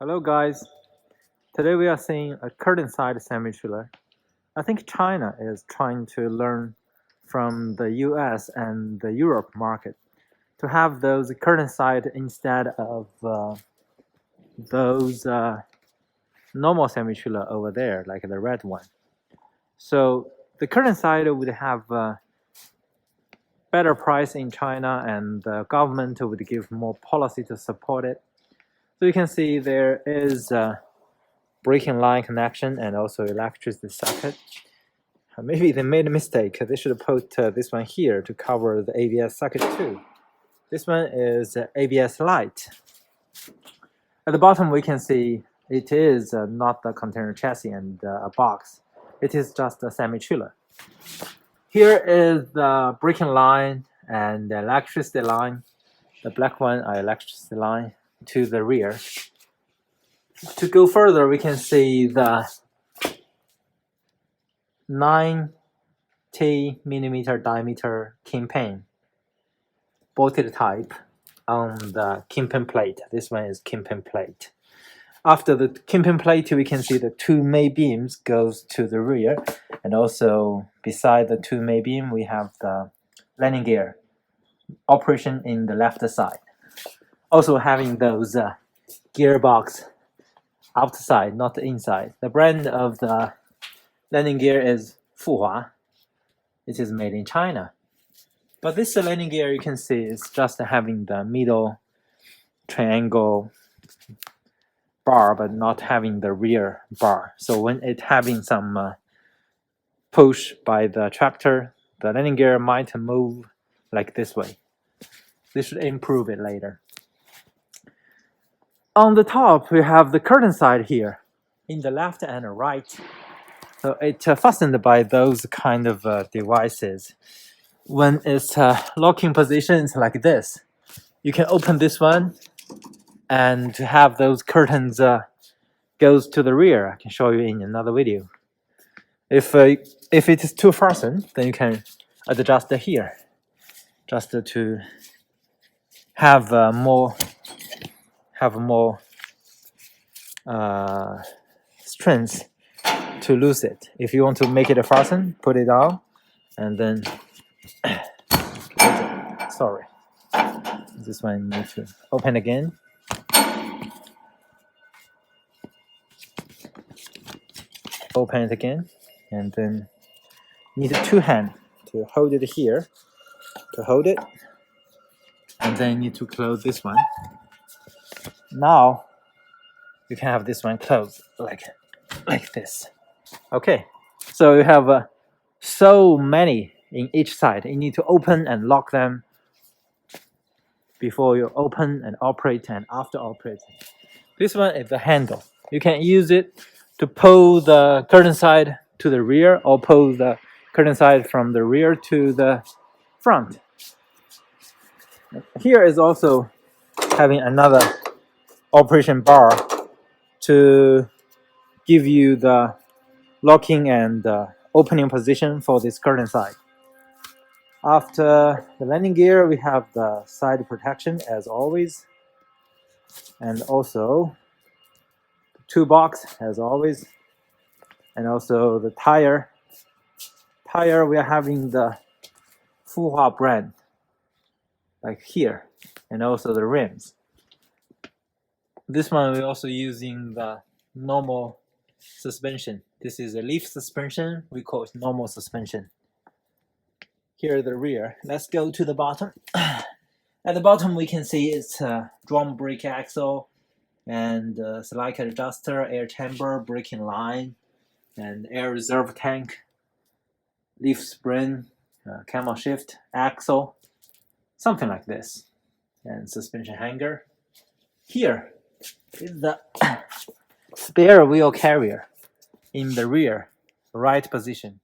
Hello guys, today we are seeing a curtain side semi-trailer. I think China is trying to learn from the US and the Europe market to have those curtain side instead of those normal semi-trailer over there, like the red one. So the curtain side would have better price in China, and the government would give more policy to support it. So you can see there is breaking line connection and also electricity socket. Maybe they made a mistake. They should put this one here to cover the ABS socket too. This one is ABS light. At the bottom we can see it is not the container chassis and a box. It is just a semi-trailer. Here is the braking line and the electricity line. The black one are electricity line to the rear. To go further, we can see the 90 millimeter diameter kingpin bolted type on the kingpin plate. This one is kingpin plate. After the kingpin plate, we can see the two main beams goes to the rear, and also beside the two main beam, we have the landing gear operation in the left side. Also having those gearbox outside, not the inside. The brand of the landing gear is Fuhua. It is made in China. But this landing gear you can see is just having the middle triangle bar, but not having the rear bar. So when it having some push by the tractor, the landing gear might move like this way. This should improve it later. On the top, we have the curtain side here, in the left and right. So it's fastened by those kind of devices. When it's locking position, it's like this. You can open this one and to have those curtains goes to the rear. I can show you in another video. If it is too fastened, then you can adjust here, just to have more strength to lose it. If you want to make it a fasten, put it on, and then sorry, this one need to open again. Open it again, and then need two hands to hold it here, to hold it, and then you need to close this one. Now you can have this one closed like this. Okay, so you have so many in each side. You need to open and lock them before you open and operate and after operating. This one is the handle. You can use it to pull the curtain side to the rear, or pull the curtain side from the rear to the front. Here is also having another operation bar to give you the locking and opening position for this curtain side. After the landing gear, we have the side protection as always, and also the two box as always, and also the tire. Tire, we are having the Fuhua brand, like here, and also the rims. This one we're also using the normal suspension. This is a leaf suspension. We call it normal suspension. Here the rear. Let's go to the bottom. At the bottom we can see it's a drum brake axle and slack adjuster, air chamber, braking line, and air reserve tank, leaf spring, camel shift, axle, something like this, and suspension hanger. Here is the spare wheel carrier in the rear right position.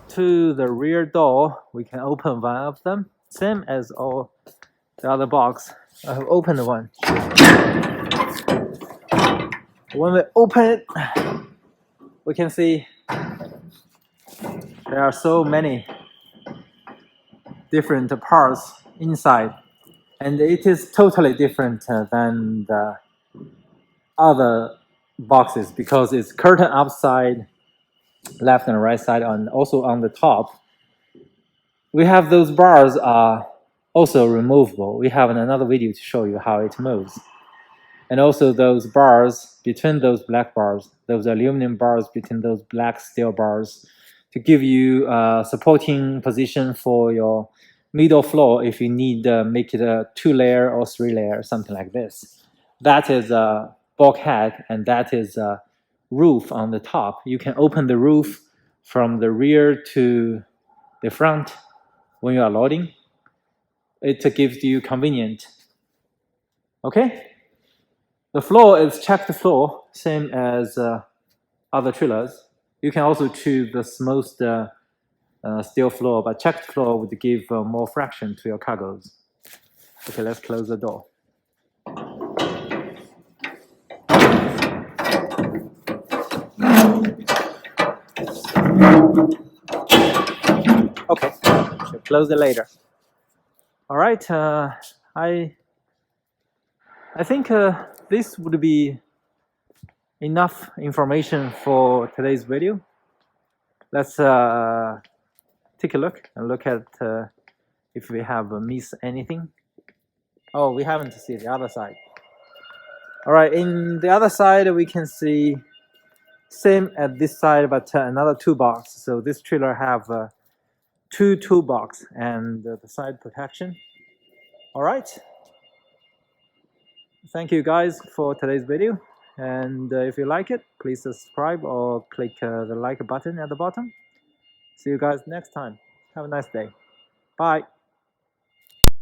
To the rear door, we can open one of them, same as all the other box. I have opened one. When we open it, we can see there are so many different parts inside, and it is totally different than the other boxes because it's curtain upside, left and right side, and also on the top. We have those bars are also removable. We have another video to show you how it moves. And also those bars between those black bars, those aluminum bars between those black steel bars, to give you a supporting position for your middle floor if you need make it a 2-layer or 3-layer, something like this. That is a bulkhead, and that is a roof on the top. You can open the roof from the rear to the front when you are loading. It gives you convenient. Okay? The floor is checked floor, same as other trailers. You can also choose the smooth steel floor, but checked floor would give more fraction to your cargoes. Okay, let's close the door. Okay, so close it later. All right, I think this would be enough information for today's video. Let's take a look and look at if we have missed anything. Oh, we haven't seen the other side. All right, in the other side we can see same at this side, but another toolbox. So this trailer have 2 toolbox and the side protection. All right. Thank you guys for today's video. And if you like it, please subscribe or click the like button at the bottom. See you guys next time. Have a nice day. Bye.